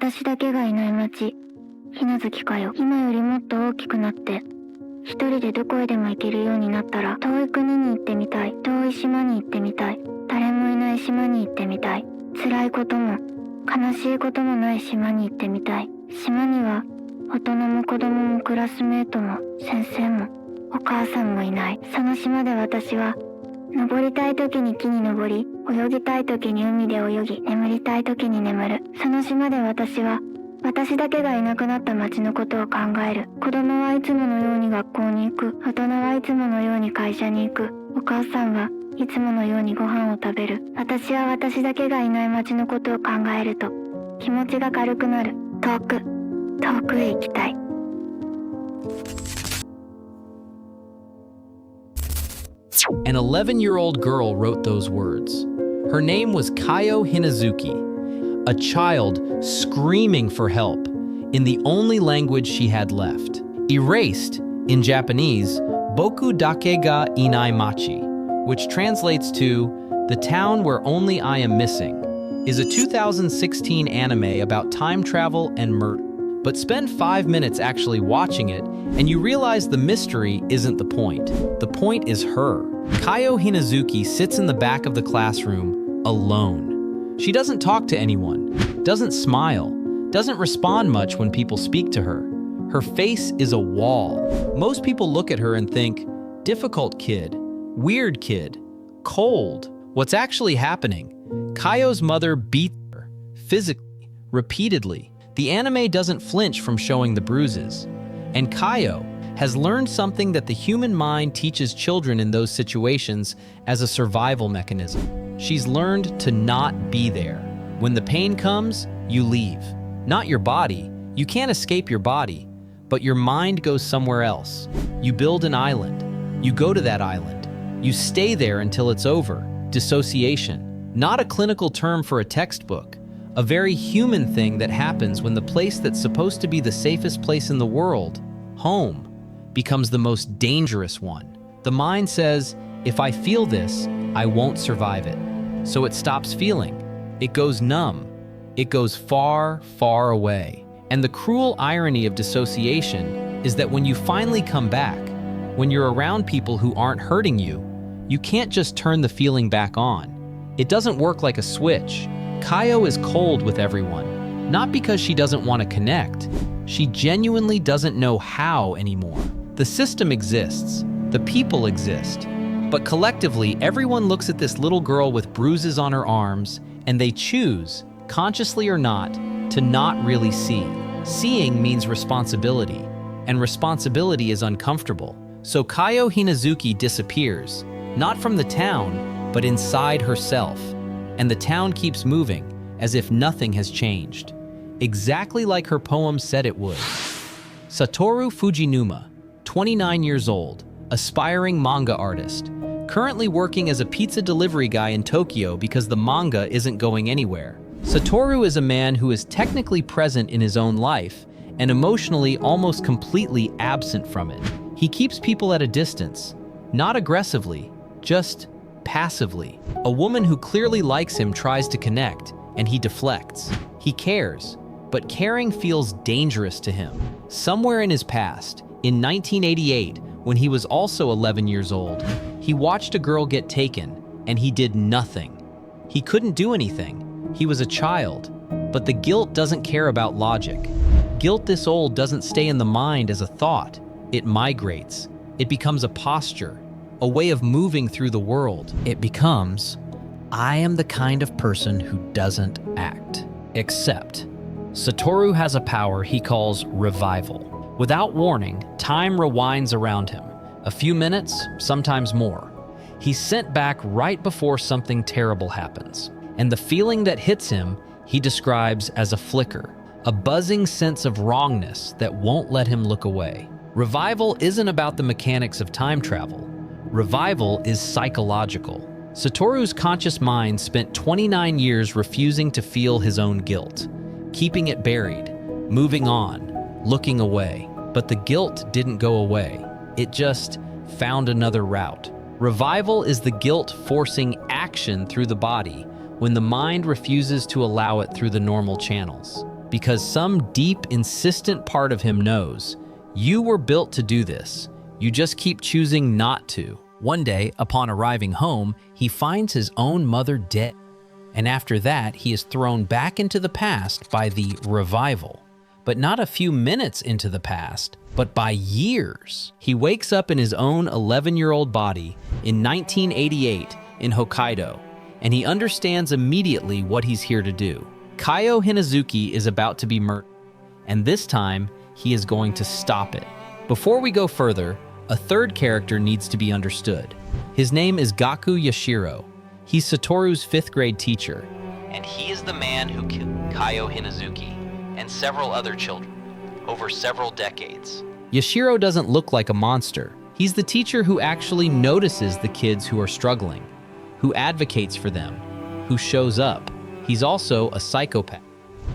私だけがいない街、Hinazukiかよ。今よりもっと大きくなって、一人でどこへでも行けるようになったら、遠い国に行ってみたい。遠い島に行ってみたい。誰もいない島に行ってみたい。辛いことも悲しいこともない島に行ってみたい。島には大人も子供もクラスメートも先生もお母さんもいない。その島で私は登りたい時に木に登り、泳ぎたい時に海で泳ぎ、眠りたい時に眠る。その島で私は私だけがいなくなった街のことを考える。子供はいつものように学校に行く。大人はいつものように会社に行く。お母さんはいつものようにご飯を食べる。私は私だけがいない街のことを考えると気持ちが軽くなる。遠くへ行きたい。An 11-year-old girl wrote those words. Her name was Kayo Hinazuki, a child screaming for help in the only language she had left. Erased, in Japanese, Boku dake ga Inai Machi, which translates to The Town Where Only I Am Missing, is a 2016 anime about time travel and murder. But spend 5 minutes actually watching it, and you realize the mystery isn't the point. The point is her. Kayo Hinazuki sits in the back of the classroom, alone. She doesn't talk to anyone, doesn't smile, doesn't respond much when people speak to her. Her face is a wall. Most people look at her and think, difficult kid, weird kid, cold. What's actually happening? Kayo's mother beats her, physically, repeatedly. The anime doesn't flinch from showing the bruises. And Kayo has learned something that the human mind teaches children in those situations as a survival mechanism. She's learned to not be there. When the pain comes, you leave. Not your body. You can't escape your body. But your mind goes somewhere else. You build an island. You go to that island. You stay there until it's over. Dissociation. Not a clinical term for a textbook. A very human thing that happens when the place that's supposed to be the safest place in the world, home, becomes the most dangerous one. The mind says, if I feel this, I won't survive it. So it stops feeling. It goes numb. It goes far, far away. And the cruel irony of dissociation is that when you finally come back, when you're around people who aren't hurting you, you can't just turn the feeling back on. It doesn't work like a switch. Kayo is cold with everyone, not because she doesn't want to connect. She genuinely doesn't know how anymore. The system exists, the people exist, but collectively everyone looks at this little girl with bruises on her arms and they choose, consciously or not, to not really see. Seeing means responsibility, and responsibility is uncomfortable. So Kayo Hinazuki disappears, not from the town, but inside herself. And the town keeps moving, as if nothing has changed. Exactly like her poem said it would. Satoru Fujinuma, 29 years old, aspiring manga artist, currently working as a pizza delivery guy in Tokyo because the manga isn't going anywhere. Satoru is a man who is technically present in his own life and emotionally almost completely absent from it. He keeps people at a distance, not aggressively, just passively. A woman who clearly likes him tries to connect, and he deflects. He cares, but caring feels dangerous to him. Somewhere in his past, in 1988, when he was also 11 years old, he watched a girl get taken, and he did nothing. He couldn't do anything. He was a child, but the guilt doesn't care about logic. Guilt this old doesn't stay in the mind as a thought. It migrates. It becomes a posture, a way of moving through the world. It becomes, I am the kind of person who doesn't act. Except, Satoru has a power he calls revival. Without warning, time rewinds around him. A few minutes, sometimes more. He's sent back right before something terrible happens. And the feeling that hits him, he describes as a flicker, a buzzing sense of wrongness that won't let him look away. Revival isn't about the mechanics of time travel. Revival is psychological. Satoru's conscious mind spent 29 years refusing to feel his own guilt, keeping it buried, moving on, looking away. But the guilt didn't go away. It just found another route. Revival is the guilt forcing action through the body when the mind refuses to allow it through the normal channels. because some deep, insistent part of him knows, you were built to do this. You just keep choosing not to. One day, upon arriving home, he finds his own mother dead. And after that, he is thrown back into the past by the revival. But not a few minutes into the past, but by years. He wakes up in his own 11-year-old body in 1988 in Hokkaido, and he understands immediately what he's here to do. Kayo Hinazuki is about to be murdered, and this time, he is going to stop it. Before we go further, a third character needs to be understood. His name is Gaku Yashiro. He's Satoru's 5th grade teacher, and he is the man who killed Kayo Hinazuki and several other children over several decades. Yashiro doesn't look like a monster. He's the teacher who actually notices the kids who are struggling, who advocates for them, who shows up. He's also a psychopath.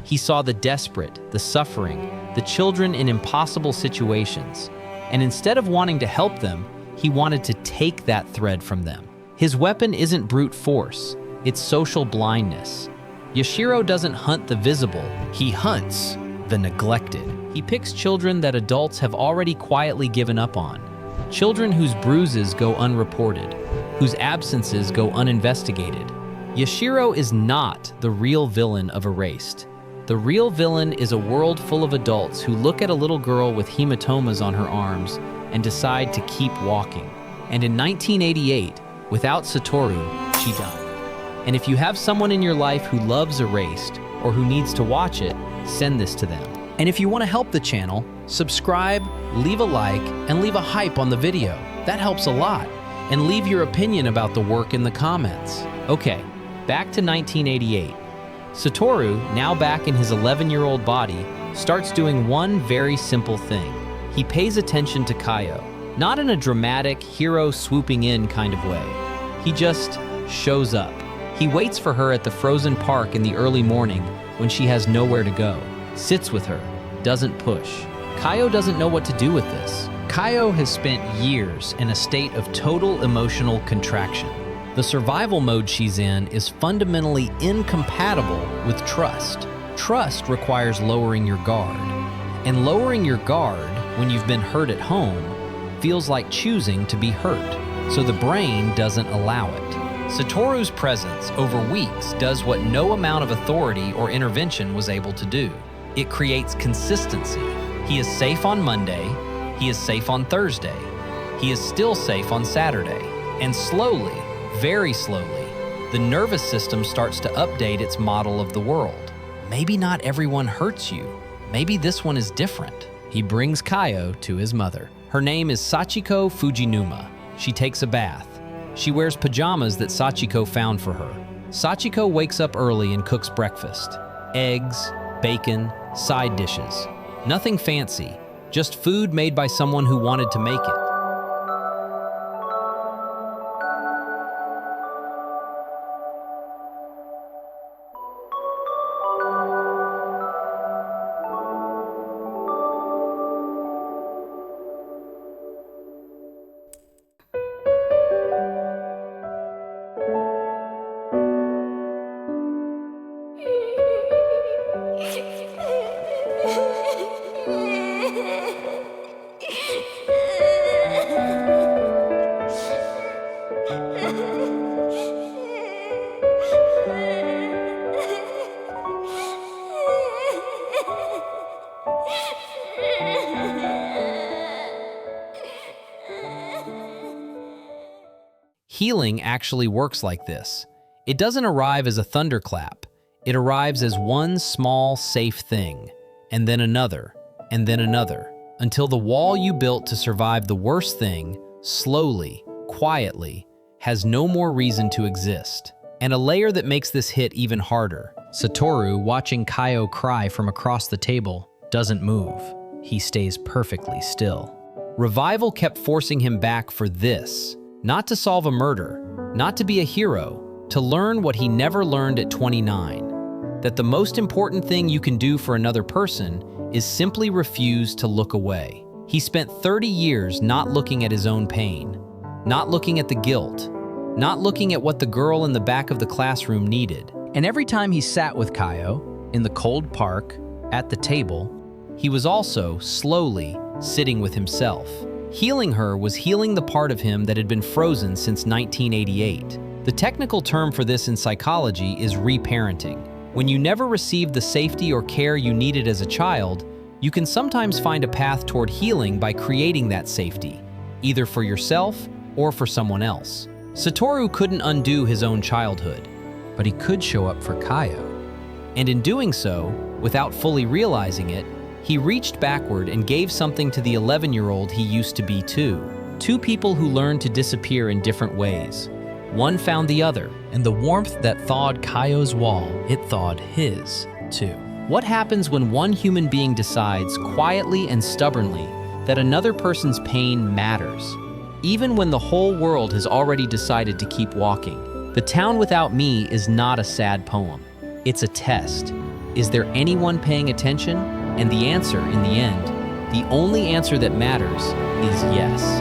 He saw the desperate, the suffering, the children in impossible situations, and instead of wanting to help them, he wanted to take that thread from them. His weapon isn't brute force, it's social blindness. Yashiro doesn't hunt the visible, he hunts the neglected. He picks children that adults have already quietly given up on, children whose bruises go unreported, whose absences go uninvestigated. Yashiro is not the real villain of Erased. The real villain is a world full of adults who look at a little girl with hematomas on her arms and decide to keep walking. And in 1988, without Satoru, she died. And if you have someone in your life who loves Erased or who needs to watch it, send this to them. And if you want to help the channel, subscribe, leave a like, and leave a hype on the video. That helps a lot. And leave your opinion about the work in the comments. Okay, back to 1988. Satoru, now back in his 11-year-old body, starts doing one very simple thing. He pays attention to Kayo, not in a dramatic, hero swooping in kind of way. He just shows up. He waits for her at the frozen park in the early morning when she has nowhere to go, sits with her, doesn't push. Kayo doesn't know what to do with this. Kayo has spent years in a state of total emotional contraction. The survival mode she's in is fundamentally incompatible with trust. Trust requires lowering your guard. And lowering your guard when you've been hurt at home feels like choosing to be hurt, so the brain doesn't allow it. Satoru's presence over weeks does what no amount of authority or intervention was able to do. It creates consistency. He is safe on Monday, he is safe on Thursday, he is still safe on Saturday, and slowly, very slowly, the nervous system starts to update its model of the world. Maybe not everyone hurts you. Maybe this one is different. He brings Kayo to his mother. Her name is Sachiko Fujinuma. She takes a bath. She wears pajamas that Sachiko found for her. Sachiko wakes up early and cooks breakfast. Eggs, bacon, side dishes. Nothing fancy, just food made by someone who wanted to make it. Healing actually works like this. It doesn't arrive as a thunderclap. It arrives as one small, safe thing, and then another, until the wall you built to survive the worst thing, slowly, quietly, has no more reason to exist. And a layer that makes this hit even harder. Satoru, watching Kayo cry from across the table, doesn't move. He stays perfectly still. Revival kept forcing him back for this. Not to solve a murder, not to be a hero, to learn what he never learned at 29. That the most important thing you can do for another person is simply refuse to look away. He spent 30 years not looking at his own pain, not looking at the guilt, not looking at what the girl in the back of the classroom needed. And every time he sat with Kayo, in the cold park, at the table, he was also, slowly, sitting with himself. Healing her was healing the part of him that had been frozen since 1988. The technical term for this in psychology is reparenting. When you never received the safety or care you needed as a child, you can sometimes find a path toward healing by creating that safety, either for yourself or for someone else. Satoru couldn't undo his own childhood, but he could show up for Kayo. And in doing so, without fully realizing it, he reached backward and gave something to the 11-year-old he used to be too. Two people who learned to disappear in different ways. One found the other, and the warmth that thawed Kayo's wall, it thawed his too. What happens when one human being decides, quietly and stubbornly, that another person's pain matters? Even when the whole world has already decided to keep walking. The Town Without Me is not a sad poem. It's a test. Is there anyone paying attention? And the answer, in the end, the only answer that matters, is yes.